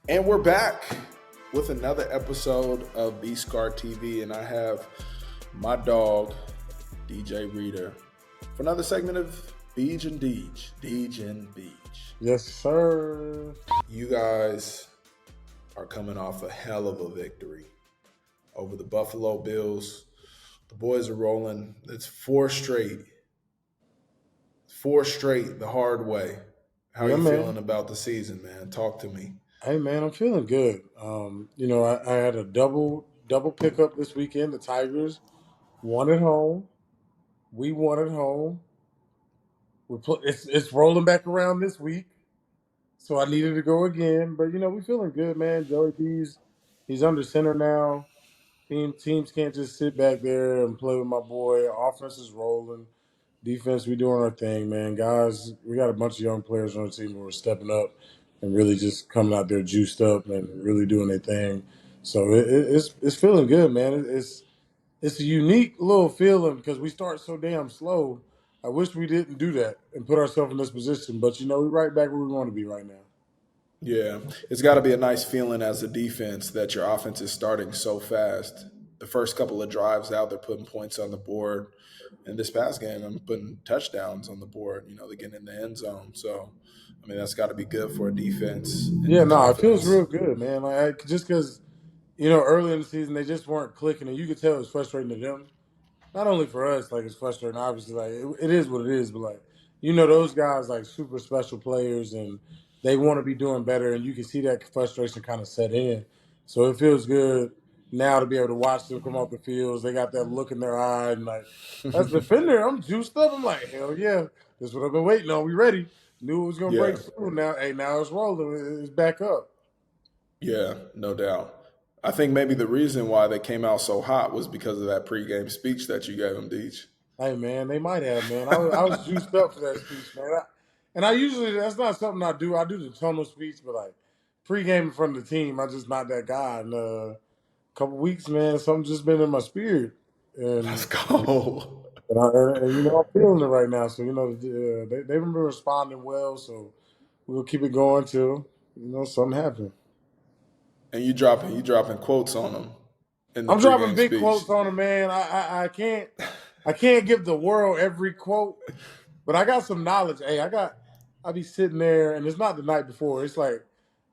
And we're back with another episode of B Scar TV, and I have my dog, DJ Reader, for another segment of Beej and Deej. Deej and Beej. Yes, sir. You guys are coming off a hell of a victory over the Buffalo Bills. The boys are rolling. It's four straight the hard way. How are Yeah, you man. feeling about the season, man? Talk to me. Hey, man, I'm feeling good. I had a double pickup this weekend. The Tigers won at home. We won at home. It's rolling back around this week, so I needed to go again. But we feeling good, man. Joey B's he's under center now. Teams can't just sit back there and play with my boy. Offense is rolling. Defense, we doing our thing, man. Guys, we got a bunch of young players on the team who are stepping up and really just coming out there juiced up and really doing their thing. So it's feeling good, man. It's a unique little feeling because we start so damn slow. I wish we didn't do that and put ourselves in this position, but we're right back where we want to be right now. Yeah, it's got to be a nice feeling as a defense that your offense is starting so fast. The first couple of drives out, they're putting points on the board. And this past game, I'm putting touchdowns on the board. They're getting in the end zone. So, that's got to be good for a defense and Yeah, the no, it feels confidence. real good, man. Just because early in the season they just weren't clicking, and you could tell it was frustrating to them. Not only for us, like it's frustrating. Obviously, like it is what it is. But like those guys like super special players, and they want to be doing better, and you can see that frustration kind of set in. So it feels good now to be able to watch them come off the fields. They got that look in their eye, and like as a defender, I'm juiced up. I'm like, hell yeah, this is what I've been waiting on. We ready? Knew it was gonna Yeah, break through. Now, hey, now it's rolling. It's back up. yeah, no doubt. I think maybe the reason why they came out so hot was because of that pregame speech that you gave them, Deej. Hey man, they might have, man. I was juiced up for that speech, man. And I usually that's not something I do. I do the tonal speech, but like pregame in front of the team, I'm just not that guy. And a couple weeks, man, something just been in my spirit, Let's and go. I'm feeling it right now. So they've been responding well. So we'll keep it going till something happens. And you dropping quotes on them in the I'm dropping pregame big speech. quotes on him, man. I can't give the world every quote. But I got some knowledge. Hey, I be sitting there, and it's not the night before. It's like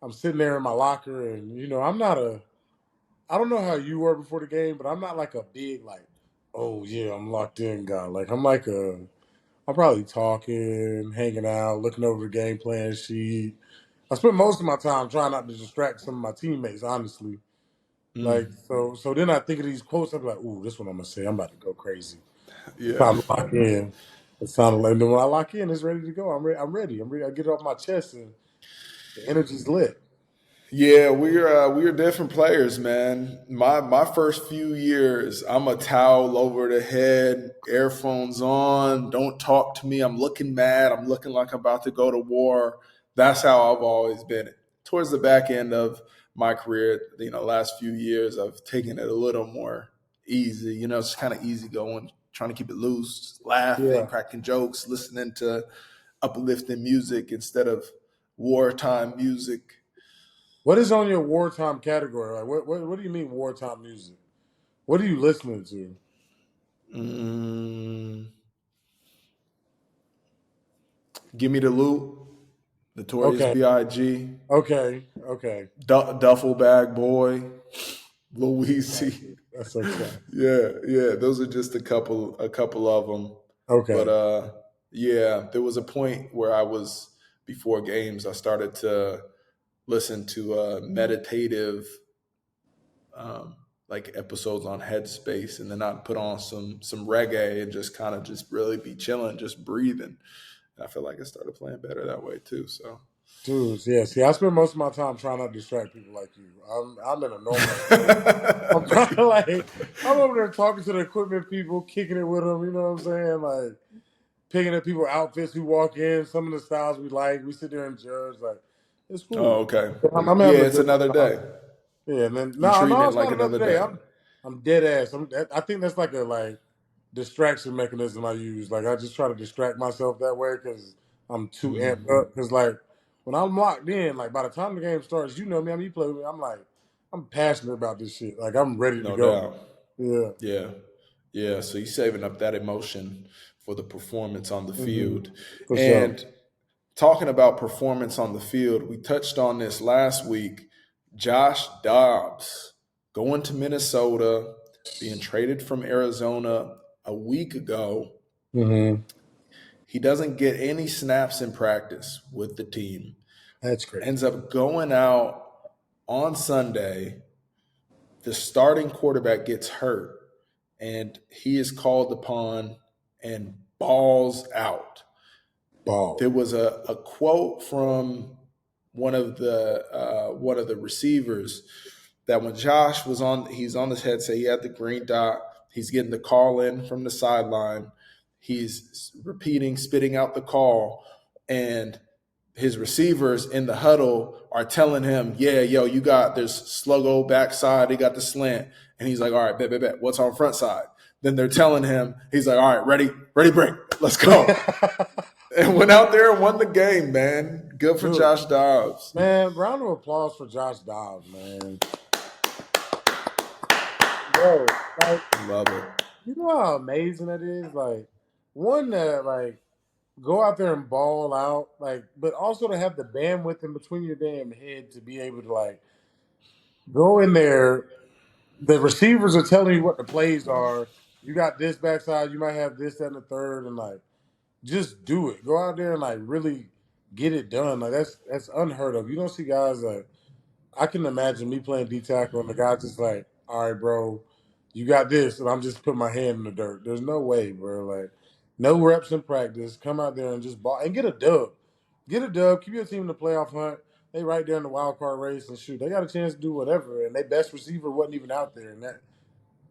I'm sitting there in my locker, and I'm not I don't know how you were before the game, but I'm not like a big like, oh yeah, I'm locked in guy. Like I'm probably talking, hanging out, looking over the game plan sheet. I spend most of my time trying not to distract some of my teammates, honestly. Like Mm, so then I think of these quotes. I'm like, ooh, this one I'm gonna say. I'm about to go crazy. It's yeah. time to lock in. It's time to like. And then when I lock in, it's ready to go. I'm ready. I'm ready. I'm ready. I get it off my chest, and the energy's lit. Yeah, we're different players, man. My first few years, I'm a towel over the head, earphones on, don't talk to me. I'm looking mad. I'm looking like I'm about to go to war. That's how I've always been. Towards the back end of my career, last few years, I've taken it a little more easy. It's kind of easy going, trying to keep it loose, laughing, Yeah. cracking jokes, listening to uplifting music instead of wartime music. What is on your wartime category? Like, what do you mean wartime music? What are you listening to? Mm, Give me the loot. Notorious Okay. B.I.G. Okay. Okay. Duffel Bag Boy. That's a classic. Louise. That's so classic. Yeah. Those are just a couple of them. But Okay. yeah, there was a point where I was before games. I started to listen to meditative um, like episodes on Headspace, and then I'd put on some reggae and just kind of just really be chilling, just breathing. And I feel like it started playing better that way too. So. Dudes, yeah. See, I spend most of my time trying not to distract people like you. I'm in a normal state. I'm trying to like I'm over there talking to the equipment people, kicking it with them. You know what I'm saying? Like picking at people outfits who walk in, some of the styles we like. We sit there and judge. Like it's Oh, cool. okay. I'm Yeah, having a it's good another time. day. Yeah, and then You no, treating no, it it's like not another another day. day. I'm dead ass. I think that's like a distraction mechanism I use. Like I just try to distract myself that way because I'm too amped Mm. up. Because like when I'm locked in, like by the time the game starts, you know me, I mean, you play with me, I'm like, I'm passionate about this shit. Like I'm ready to No go. doubt. Yeah. Yeah. Yeah. So you're saving up that emotion for the performance on the Mm-hmm. field. For sure. And talking about performance on the field, we touched on this last week. Josh Dobbs going to Minnesota, being traded from Arizona a week ago. Mm-hmm. He doesn't get any snaps in practice with the team. That's crazy. Ends up going out on Sunday. The starting quarterback gets hurt, and he is called upon and balls out. Ball. There was a quote from one of the receivers that when Josh was on, he's on his headset, he had the green dot, he's getting the call in from the sideline, he's repeating, spitting out the call, and his receivers in the huddle are telling him, yeah, yo, you got this sluggo backside, they got the slant. And he's like, all right, bet. What's on front side? Then they're telling him, he's like, all right, ready, break, let's go. And went out there and won the game, man. Good for Dude, Josh Dobbs. man, round of applause for Josh Dobbs, man. Bro, like, Love it. you know how amazing that is? Like, one that, like, go out there and ball out, like, but also to have the bandwidth in between your damn head to be able to, like, go in there. The receivers are telling you what the plays are. You got this backside, you might have this, that, and the third, and, like, just do it. Go out there and, like, really get it done. Like, that's unheard of. You don't see guys like, I can imagine me playing D tackle and the guy just like, all right, bro, you got this, and I'm just putting my hand in the dirt. There's no way, bro. Like, no reps in practice. Come out there and just ball and get a dub. Get a dub. Keep your team in the playoff hunt. They right there in the wild card race and shoot. They got a chance to do whatever, and their best receiver wasn't even out there. And that,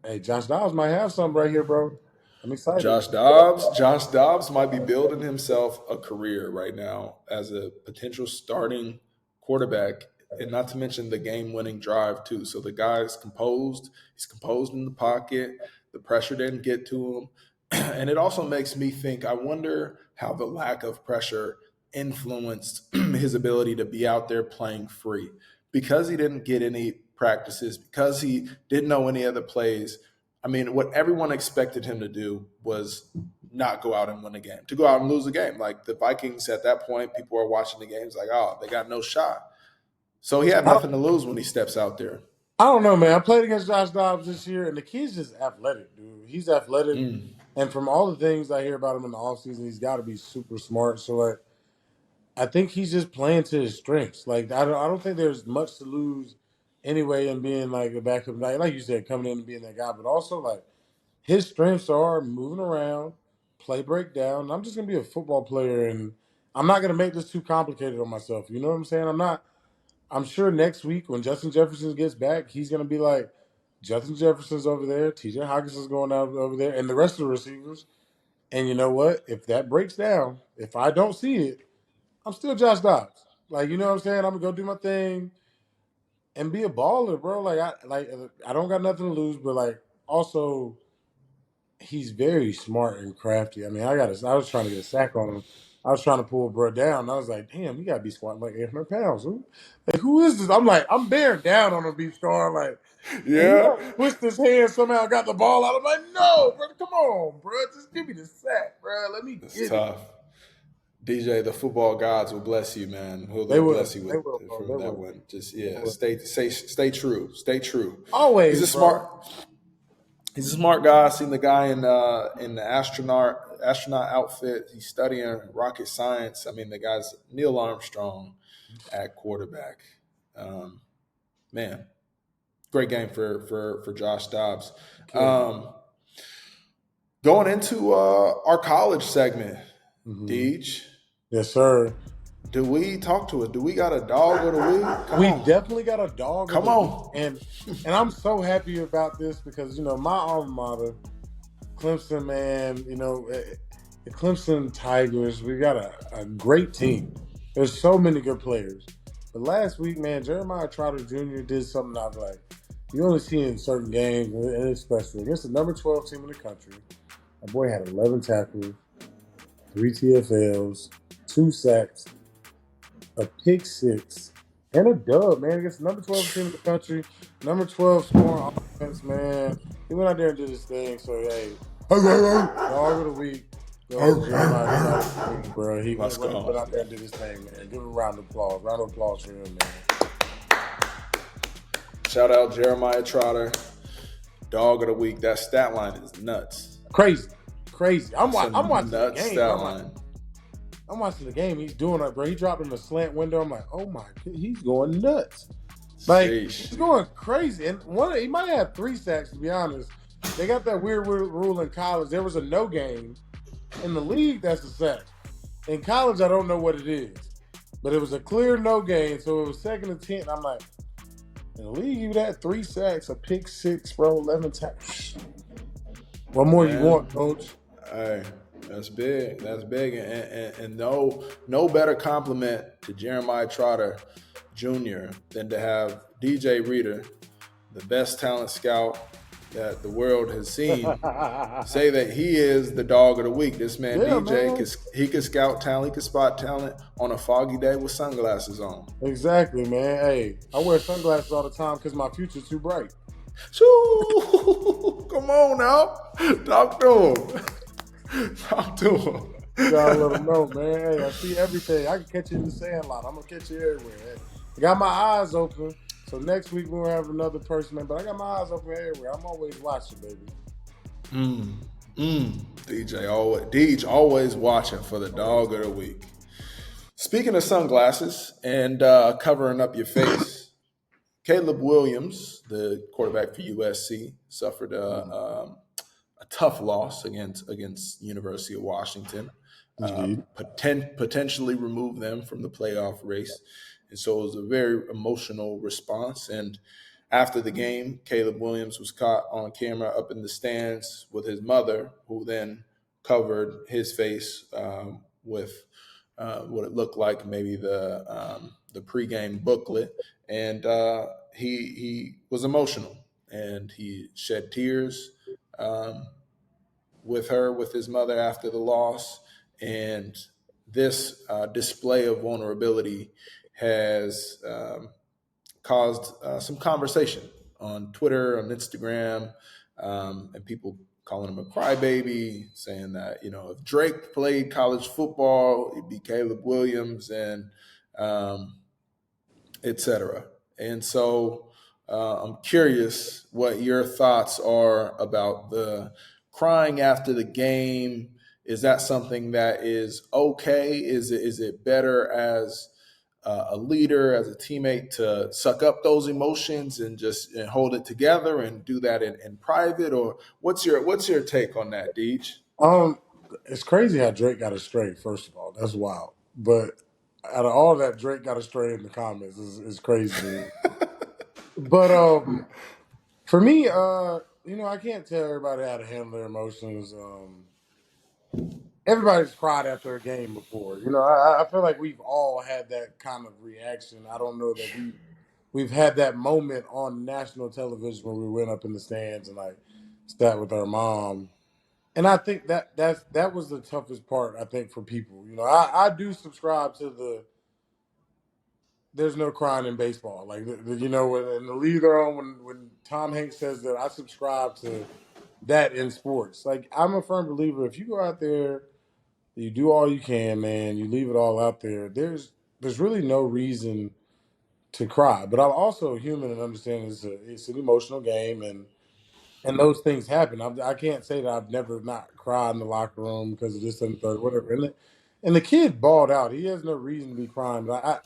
hey, Josh Dobbs might have something right here, bro. I'm excited. Josh Dobbs might be building himself a career right now as a potential starting quarterback, and not to mention the game-winning drive too. So the guy is composed. He's composed in the pocket. The pressure didn't get to him, and it also makes me think. I wonder how the lack of pressure influenced his ability to be out there playing free because he didn't get any practices, because he didn't know any other plays. I mean, what everyone expected him to do was not go out and win a game, to go out and lose a game. Like the Vikings at that point, people are watching the games like, oh, they got no shot. So he had I don't, nothing to lose when he steps out there. I don't know, man. I played against Josh Dobbs this year, and the kid's just athletic, dude. He's athletic. Mm. And from all the things I hear about him in the offseason, he's got to be super smart. So, like, I think he's just playing to his strengths. Like, I don't think there's much to lose anyway in being, like, a backup guy. Like you said, coming in and being that guy. But also, like, his strengths are moving around, play breakdown. I'm just going to be a football player, and I'm not going to make this too complicated on myself. You know what I'm saying? I'm sure next week when Justin Jefferson gets back, he's going to be like, Justin Jefferson's over there, TJ Hawkinson's going out over there, and the rest of the receivers. And you know what? If that breaks down, if I don't see it, I'm still Josh Dobbs. Like, you know what I'm saying? I'm gonna go do my thing and be a baller, bro. I don't got nothing to lose, but like also he's very smart and crafty. I mean, I was trying to get a sack on him. I was trying to pull bro down. And I was like, damn, you gotta be squatting like 800 pounds. Who is this? I'm like, I'm bearing down on him, beef star. Like, and he Yeah, like twisted his hand somehow, got the ball out. I'm like, no, bro, come on, bro. Just give me the sack, bro. Let me it's get it. tough. DJ, the football gods will bless you, man. They They'll will. bless you They will, with bro. They from that will. one. Just They will. stay true. Stay true. He's Always, a bro. smart guy. I seen the guy in the astronaut outfit. He's studying rocket science. I mean, the guy's Neil Armstrong at quarterback. Um, man, great game for Josh Dobbs. Killed. Going into our college segment, Mm-hmm. Deej. Yes, sir. Do we talk to it? Do we got a dog of the week? Come We on. definitely got a dog of Come the week. on. And I'm so happy about this because, you know, my alma mater, Clemson, man, you know, the Clemson Tigers, we got a great team. There's so many good players. But last week, man, Jeremiah Trotter Jr. did something I was like, you only see in certain games, and especially against the number 12 team in the country. My boy had 11 tackles, 3 TFLs, 2 sacks, a pick six, and a dub, man. Against the number 12 team in the country, number 12 scoring offense, man. He went out there and did his thing. So, hey, dog of the week goes to Jeremiah Trotter Jr., bro. He Let's went go. out there and did his thing, man. Give him a round of applause. Round of applause for him, man. Shout out Jeremiah Trotter, dog of the week. That stat line is nuts. Crazy. I'm It's a watching the nuts game. stat line. I'm watching the game. He's doing it, bro. He dropped him a slant window. I'm like, oh my God, he's going nuts. Like, he's going crazy. And he might have 3 sacks, to be honest. They got that weird rule in college. There was a no game. In the league, that's a sack. In college, I don't know what it is. But it was a clear no game, so it was 2nd and 10. I'm like, in the league, you had 3 sacks, a pick 6, bro, 11 tackles. What more you want, coach? Hey, that's big. That's big. And no better compliment to Jeremiah Trotter Jr. than to have DJ Reader, the best talent scout that the world has seen, say that he is the dog of the week. This man, DJ, he can scout talent, he can spot talent on a foggy day with sunglasses on. Exactly, man. Hey, I wear sunglasses all the time because my future's too bright. Come on now. Talk to him. Talk to him. You gotta let him know, man. Hey, I see everything. I can catch you in the sandlot. I'm gonna catch you everywhere. Hey, I got my eyes open. So next week we'll have another person, man. But I got my eyes open everywhere. I'm always watching, baby. Deej always watching for the dog of the week. Speaking of sunglasses and covering up your face, Caleb Williams, the quarterback for USC, suffered a tough loss against University of Washington. Potentially remove them from the playoff race. And so it was a very emotional response. And after the game, Caleb Williams was caught on camera up in the stands with his mother, who then covered his face with what it looked like maybe the pregame booklet. And he was emotional, and he shed tears with his mother after the loss. And this display of vulnerability has caused some conversation on Twitter, on Instagram, and people calling him a crybaby, saying that, if Drake played college football, it'd be Caleb Williams, and et cetera. And so I'm curious what your thoughts are about the crying after the game. Is that something that is okay? Is it better as a leader, as a teammate, to suck up those emotions and just hold it together and do that in private? Or what's your take on that, Deej? It's crazy how Drake got astray. First of all, that's wild. But out of all that, Drake got astray in the comments is crazy to me. But for me, I can't tell everybody how to handle their emotions. Everybody's cried after a game before. I feel like we've all had that kind of reaction. I don't know that we've had that moment on national television where we went up in the stands and like sat with our mom. And I think that was the toughest part, I think, for people. I do subscribe to there's no crying in baseball. Like, when in the lead on, when Tom Hanks says that, I subscribe to that in sports. Like, I'm a firm believer, if you go out there, you do all you can, man, you leave it all out there, there's really no reason to cry. But I'm also human and understand it's an emotional game, and those things happen. I can't say that I've never not cried in the locker room because of this and the third, whatever. And the kid balled out. He has no reason to be crying. But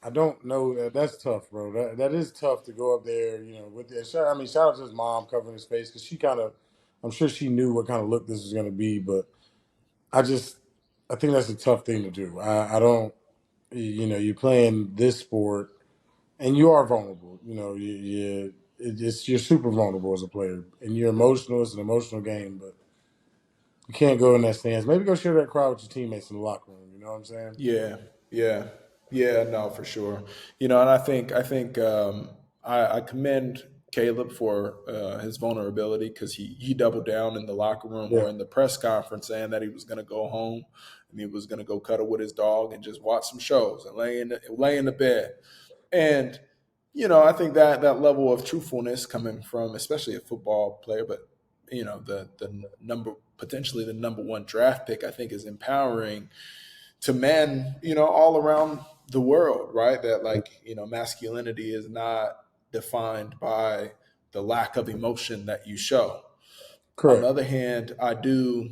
I don't know. That's tough, bro. That is tough to go up there, with the shout out to his mom covering his face, because I'm sure she knew what kind of look this was going to be. But I think that's a tough thing to do. I don't, you're playing this sport and you are vulnerable. You're super vulnerable as a player, and you're emotional. It's an emotional game, but you can't go in that stance. Maybe go share that crowd with your teammates in the locker room. You know what I'm saying? Yeah. No, for sure. And I think I commend Caleb for his vulnerability because he doubled down in the locker room Yeah. or in the press conference saying that he was going to go home and he was going to go cuddle with his dog and just watch some shows and lay in the bed. And I think that level of truthfulness coming from especially a football player, but potentially the number one draft pick, I think is empowering to men, all around the world, right? That masculinity is not defined by the lack of emotion that you show. On the Correct. other hand, I do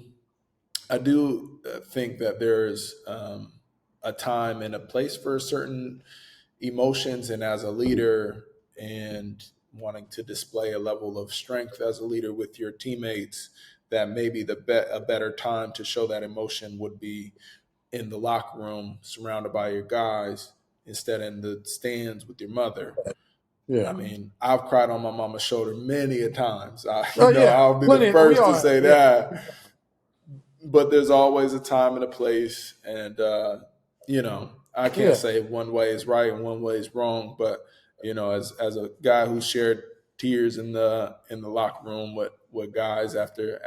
think that there's a time and a place for certain emotions, and as a leader and wanting to display a level of strength as a leader with your teammates, that maybe a better time to show that emotion would be in the locker room surrounded by your guys instead in the stands with your mother. Yeah. I mean, I've cried on my mama's shoulder many a times. Yeah. I'll be Plenty. the We first to all say have. Yeah. that. But there's always a time and a place, and I can't Yeah. say one way is right and one way is wrong. But as a guy who shared tears in the locker room with guys after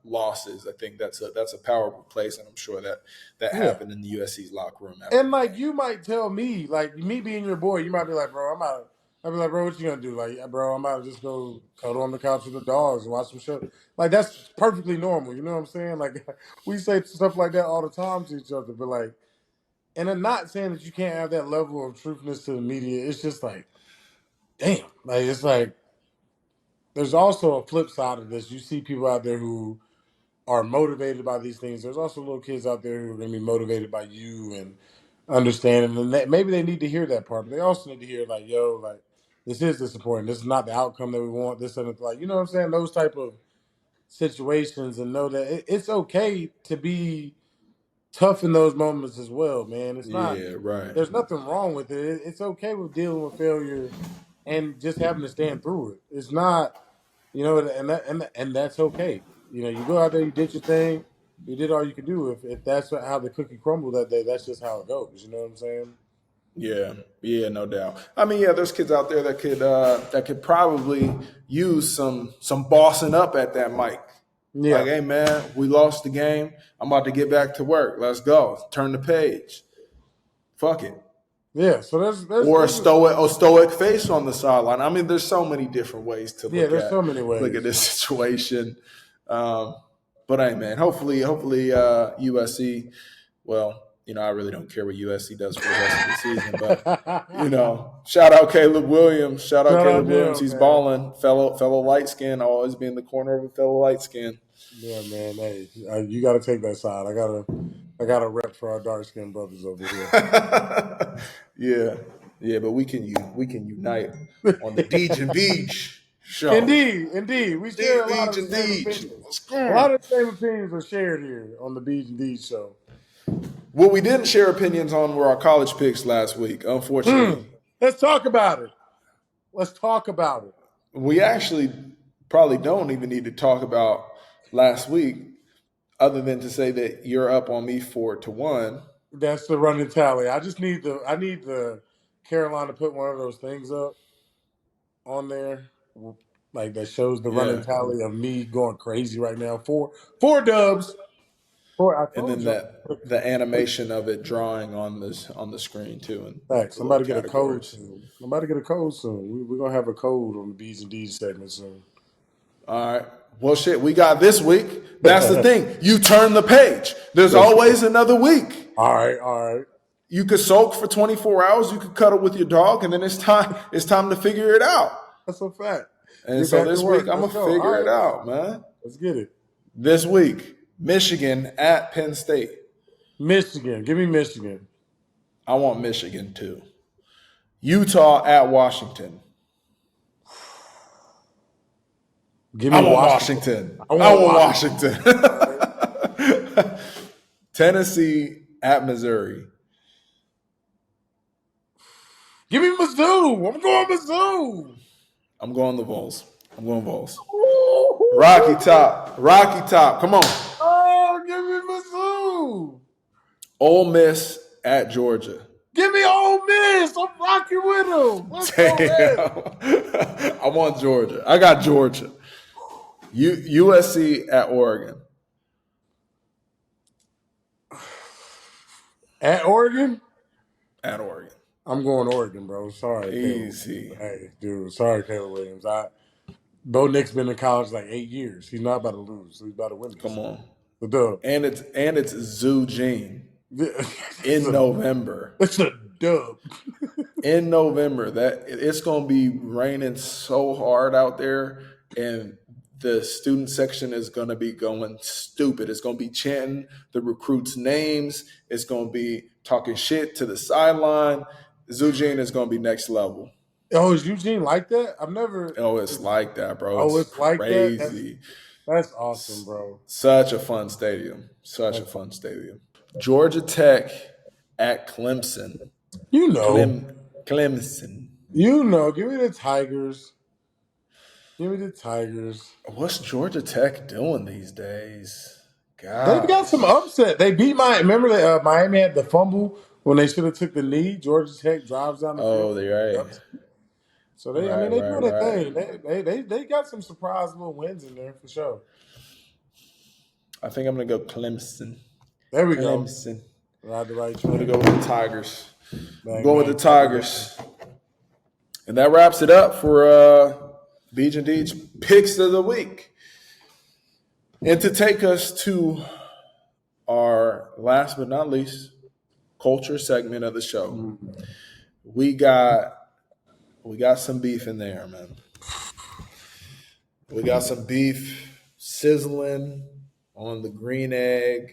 losses, I think that's a powerful place, and I'm sure that Yeah. happened in the USC's locker room. After And like you might tell me, like me being your boy, you might be like, bro, I'm out. I'd be like, bro, what you gonna do? Like, bro, I'm out to just go cuddle on the couch with the dogs and watch some show. Like that's perfectly normal. You know what I'm saying? Like we say stuff like that all the time to each other, but like, and I'm not saying that you can't have that level of truthness to the media. It's just like, damn, like it's like there's also a flip side of this. You see people out there who are motivated by these things. There's also little kids out there who are going to be motivated by you and understanding, and maybe they need to hear that part, but they also need to hear like, yo, like this is disappointing. This is not the outcome that we want. This and like, you know what I'm saying? Those type of situations, and know that it's okay to be tough in those moments as well, man. It's not. yeah, right. There's nothing wrong with it. It's okay with dealing with failure and just having to stand through it. It's not, and that's okay. You go out there, you did your thing, you did all you could do. If that's how the cookie crumbled that day, that's just how it goes. You know what I'm saying? Yeah, no doubt. I mean, yeah, there's kids out there that could probably use some bossing up at that mic. Yeah, Like, hey man, we lost the game. I'm about to get back to work. Let's go. Turn the page. Fuck it. yeah. So there's Or a stoic face on the sideline. I mean, there's so many different ways to there's so many ways. look at this situation. But hey, man, hopefully, USC. Well, I really don't care what USC does for the rest of the season, but shout out Caleb Williams. Shout out Caleb Williams. He's balling. Fellow light skin, always be in the corner of a fellow light skin. Yeah, man. Hey, you got to take that side. I got a rep for our dark skinned brothers over here. yeah, but we can unite on the Deej Beej show. Indeed, we share a lot of the same opinions. A lot of the same opinions are shared here on the Deej Beej show. What we didn't share opinions on were our college picks last week, unfortunately. Let's talk about it. We actually probably don't even need to talk about last week, other than to say that you're up on me 4-1. That's the running tally. I need the Carolina to put one of those things up on there, like that shows the running tally of me going crazy right now. Four dubs. And then the animation of it drawing on the screen too. And thanks. Somebody get a code soon. We're gonna have a code on the B's and D's segment soon. All right. Well, shit, we got this week. That's the thing. You turn the page. There's always another week. All right. You could soak for 24 hours. You could cuddle with your dog, and then it's time to figure it out. That's a fact. And so this week, I'm going to figure it out, man. Let's get it. This week, Michigan at Penn State. Michigan. Give me Michigan. I want Michigan, too. Utah at Washington. Give me Washington. I want Washington. Tennessee at Missouri. Give me Mizzou. I'm going Mizzou. I'm going the Vols. Rocky Top. Come on. Oh, give me Mizzou. Ole Miss at Georgia. Give me Ole Miss. I'm rocking with them. Let's go, Red. Damn. I want Georgia. I got Georgia. USC at Oregon. At Oregon? At Oregon. I'm going Oregon, bro. Sorry, Caleb. Easy. Hey, dude. Sorry, Caleb Williams. Bo Nick's been in college like 8 years. He's not about to lose. He's about to win this. Come on. The dub. And it's Zoo Gene in November. It's a dub. In November, that it's gonna be raining so hard out there, and the student section is gonna be going stupid. It's gonna be chanting the recruits' names. It's gonna be talking shit to the sideline. Zoo Gene is gonna be next level. Oh, is Eugene like that? I've never. Oh, it's like that, bro. Oh, It's it's like that. crazy. That's awesome, bro. Such a fun stadium. Such a fun stadium. Georgia Tech at Clemson. You know. Clemson. You know. Give me the Tigers. Give me the Tigers. What's Georgia Tech doing these days? God. They've got some upset. They beat Remember that Miami had the fumble when they should have took the knee. Georgia Tech drives down the field. Oh, they're right. So they doing their thing. They got some surprise little wins in there for sure. I think I'm gonna go Clemson. There we Clemson. go. Ride the right I'm train. gonna go with the Tigers. Bang, Go with bang. the Tigers. And that wraps it up for Beej and Deej picks of the week. And to take us to our last but not least culture segment of the show, we got some beef in there, man. We got some beef sizzling on the green egg,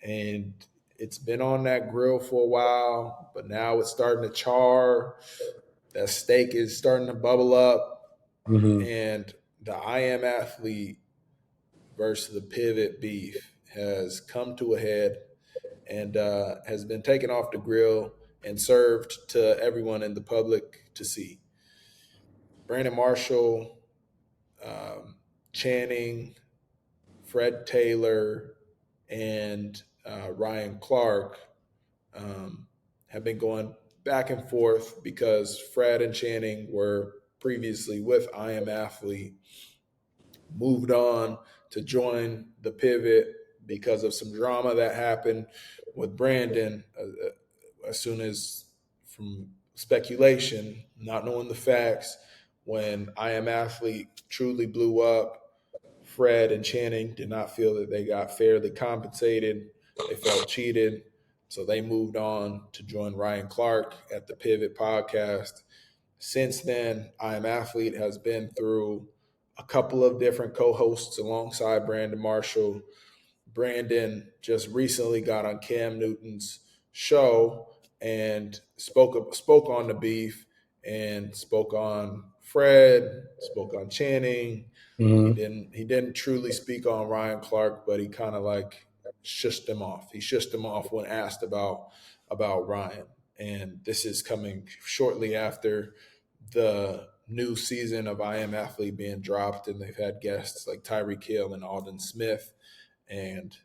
and it's been on that grill for a while, but now it's starting to char. That steak is starting to bubble up, and the I Am Athlete versus the Pivot beef has come to a head and has been taken off the grill and served to everyone in the public to see. Brandon Marshall, Channing, Fred Taylor, and Ryan Clark have been going back and forth because Fred and Channing were previously with I Am Athlete, moved on to join the Pivot because of some drama that happened with Brandon as soon as from speculation, not knowing the facts, when I Am Athlete truly blew up, Fred and Channing did not feel that they got fairly compensated. They felt cheated. So they moved on to join Ryan Clark at the Pivot podcast. Since then, I Am Athlete has been through a couple of different co-hosts alongside Brandon Marshall. Brandon just recently got on Cam Newton's show and spoke on the beef and spoke on Fred, spoke on Channing. He didn't truly speak on Ryan Clark, but he kind of like shushed him off. He shushed him off when asked about Ryan. And this is coming shortly after the new season of I Am Athlete being dropped, and they've had guests like Tyreek Hill and Alden Smith. And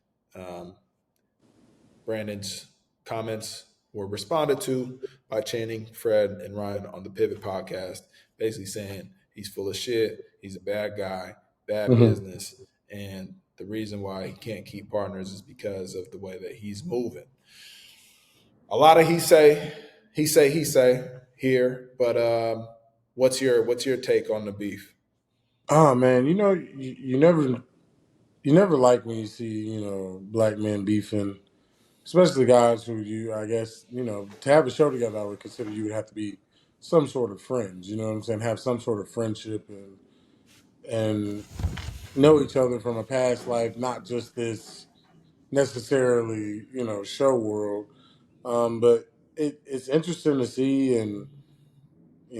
Brandon's comments were responded to by Channing, Fred, and Ryan on the Pivot podcast, basically saying he's full of shit, he's a bad guy, bad business, and the reason why he can't keep partners is because of the way that he's moving. A lot of he say here, but what's your take on the beef? Oh man, you never like when you see black men beefing, especially guys who I guess to have a show together, I would consider you would have to be some sort of friends. You know what I'm saying? Have some sort of friendship and know each other from a past life, not just this necessarily show world. But it's interesting to see, and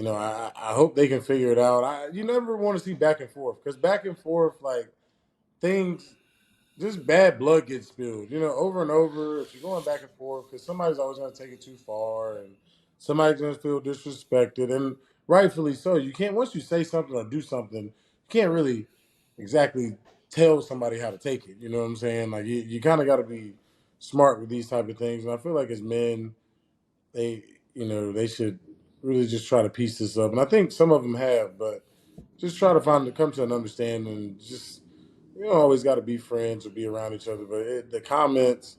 I hope they can figure it out. You never want to see back and forth, because back and forth, like, things, just bad blood gets spilled, over and over. If you're going back and forth, because somebody's always going to take it too far, and somebody's going to feel disrespected, and rightfully so. You can't, once you say something or do something, you can't really exactly tell somebody how to take it. You know what I'm saying? Like, you kind of got to be smart with these type of things. And I feel like as men, they should really just try to piece this up. And I think some of them have, but just try to come to an understanding. Just you don't always got to be friends or be around each other, but the comments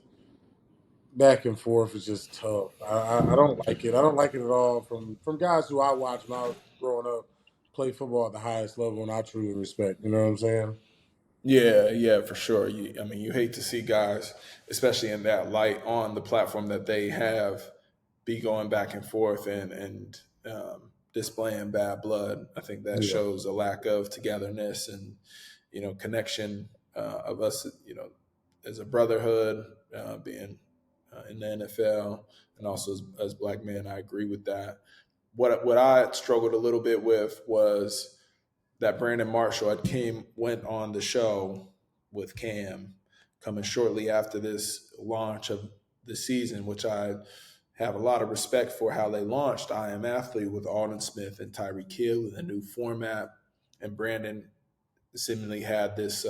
back and forth is just tough. I don't like it. I don't like it at all from guys who I watched when I was growing up play football at the highest level, and I truly respect. You know what I'm saying? Yeah, for sure. You hate to see guys, especially in that light on the platform that they have, be going back and forth and displaying bad blood. I think that Yeah. shows a lack of togetherness and connection of us, as a brotherhood, being in the NFL, and also as black men. I agree with that. What I struggled a little bit with was that Brandon Marshall went on the show with Cam coming shortly after this launch of the season, which I have a lot of respect for how they launched I Am Athlete with Alden Smith and Tyreek Hill in a new format. And Brandon seemingly had this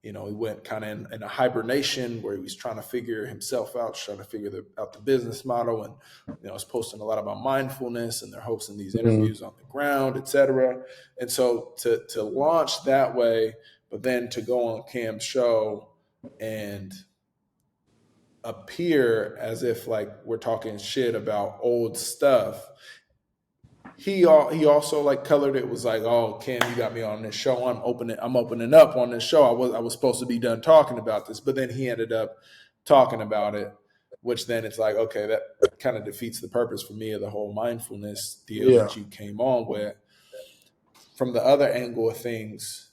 he went kind of in a hibernation where he was trying to figure himself out, trying to figure out the business model, and was posting a lot about mindfulness, and they're hosting these Mhm. interviews on the ground, etc. And so to launch that way, but then to go on Cam's show and appear as if like we're talking shit about old stuff. He also like colored it, was like, oh, Cam, you got me on this show. I'm opening up on this show. I was supposed to be done talking about this, but then he ended up talking about it, which then it's like, okay, that kind of defeats the purpose for me of the whole mindfulness deal Yeah. that you came on with. From the other angle of things,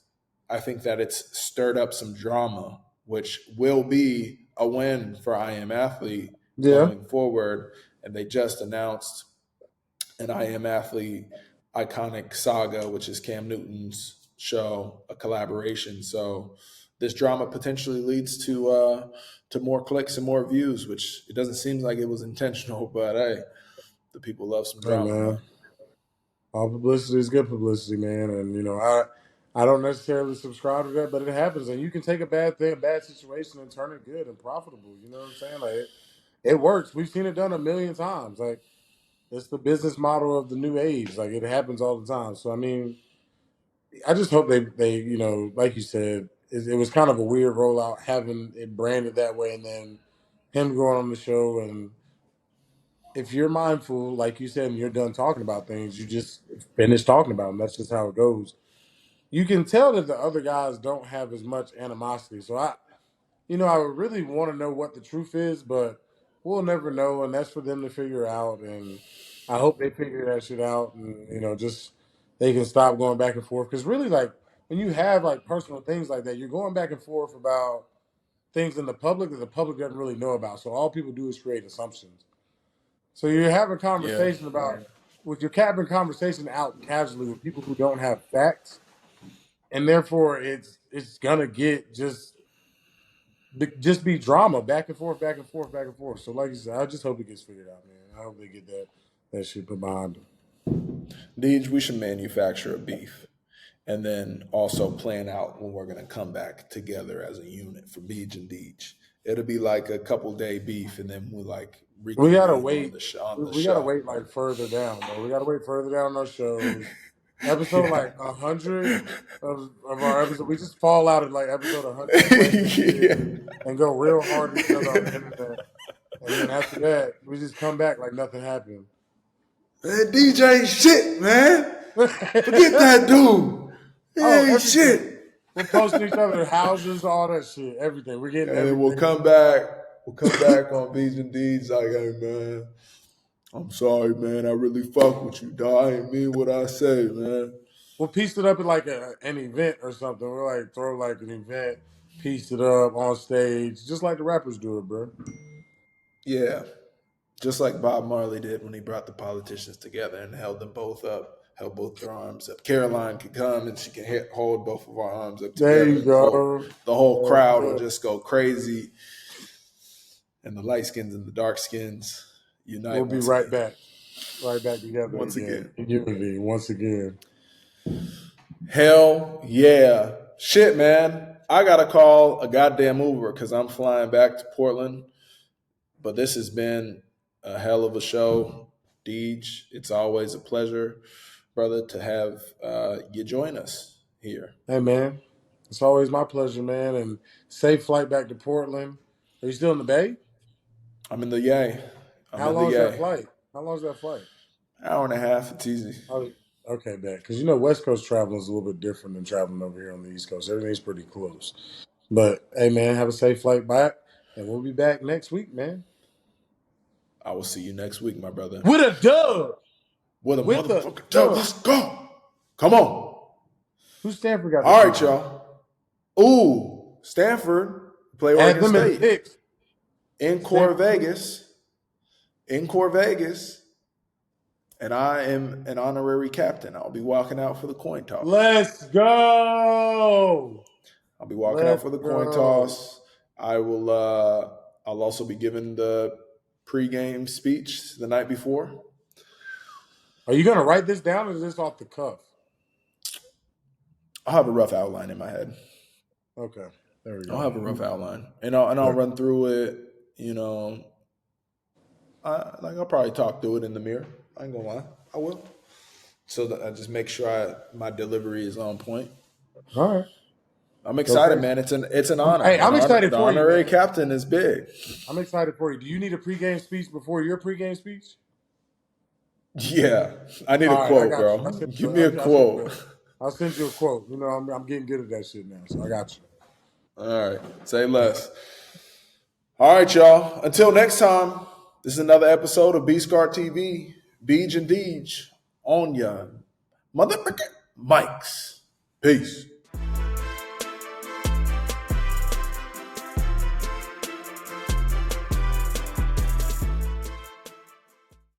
I think that it's stirred up some drama, which will be a win for I Am Athlete Yeah. going forward. And they just announced an I Am Athlete iconic saga, which is Cam Newton's show, a collaboration. So this drama potentially leads to more clicks and more views, which it doesn't seem like it was intentional, but hey, the people love some Hey drama, man, man. all publicity is good publicity, man. And I don't necessarily subscribe to that, but it happens, and you can take a bad thing, a bad situation, and turn it good and profitable. You know what I'm saying? Like it works. We've seen it done a million times. Like it's the business model of the new age. Like it happens all the time. So I mean, I just hope they like you said, it was kind of a weird rollout having it branded that way, and then him going on the show. And if you're mindful, like you said, and you're done talking about things, you just finish talking about them. That's just how it goes. You can tell that the other guys don't have as much animosity. So I would really want to know what the truth is, but we'll never know, and that's for them to figure out. And I hope they figure that shit out, and just they can stop going back and forth. Because really, like when you have like personal things like that, you're going back and forth about things in the public that the public doesn't really know about. So all people do is create assumptions. So you're having a Yeah. conversation about with your having conversation out casually with people who don't have facts, and therefore it's gonna get just be drama back and forth, back and forth, back and forth. So like you said, I just hope it gets figured out, man. I hope they get that shit put behind them. Deej, we should manufacture a beef and then also plan out when we're going to come back together as a unit for Beej and Deej. It'll be like a couple day beef, and then we like We gotta reconvene on wait. the on the We gotta show. wait like further down, bro. We gotta wait further down those shows. Episode Yeah. like 100 of our episode, we just fall out at like episode 120 and shit, Yeah. and go real hard at each other on the internet. And then after that, we just come back like nothing happened. Man, DJ shit, man. Forget Oh, that dude. He ain't everything. shit. We're posting each other houses, all that shit, everything. We're getting And then we'll everything. come back. We'll come back on Beej and Deej like, hey man, I'm sorry, man. I really fuck with you, dog. I ain't mean what I say, man. We'll piece it up at like an event or something. We'll like throw like an event, piece it up on stage, just like the rappers do it, bro. Yeah. Just like Bob Marley did when he brought the politicians together and held them both up, held both their arms up. Caroline could come and she can hold both of our arms up There together, you and go. the whole That's crowd will it. just go crazy, and the light skins and the dark skins We'll unite be once again. right back together Once again. again. In unity, once again. Hell yeah. Shit, man. I gotta call a goddamn Uber because I'm flying back to Portland. But this has been a hell of a show. Deej, it's always a pleasure, brother, to have you join us here. Hey, man. It's always my pleasure, man. And safe flight back to Portland. Are you still in the Bay? I'm in the yay. I'm How in the long is that yay. flight? How long is that flight? Hour and a half. It's easy. Oh, okay, bet. Because you know, West Coast traveling is a little bit different than traveling over here on the East Coast. Everything's pretty close. But hey, man, have a safe flight back, and we'll be back next week, man. I will see you next week, my brother. With a dub. With a With a motherfucking dub. dub. Let's go. Come on. Who Stanford got? All right, y'all. Ooh, Stanford play Add Oregon them in the State picks. in Core Vegas. In Core Vegas. And I am an honorary captain. I'll be walking out for the coin toss. Let's go. I'll be walking out for the coin toss. I will. I'll also be giving the pregame speech the night before. Are you gonna write this down, or is this off the cuff? I'll have a rough outline in my head. Okay, there we go. I'll have a rough outline, and I'll run through it. You know, I'll probably talk through it in the mirror. I ain't gonna lie, I will. So that I just make sure my delivery is on point. All right. I'm excited, man. It's an honor. Hey, I'm excited the for you. The honorary captain is big. I'm excited for you. Do you need a pregame speech before your pregame speech? Yeah, I need a quote, bro. Give me a quote. I'll send you a quote. You know, I'm getting good at that shit now, so I got you. All right, say less. All right, y'all. Until next time, this is another episode of B-Scar TV. Beej and Deej on ya motherfucking mics. Peace.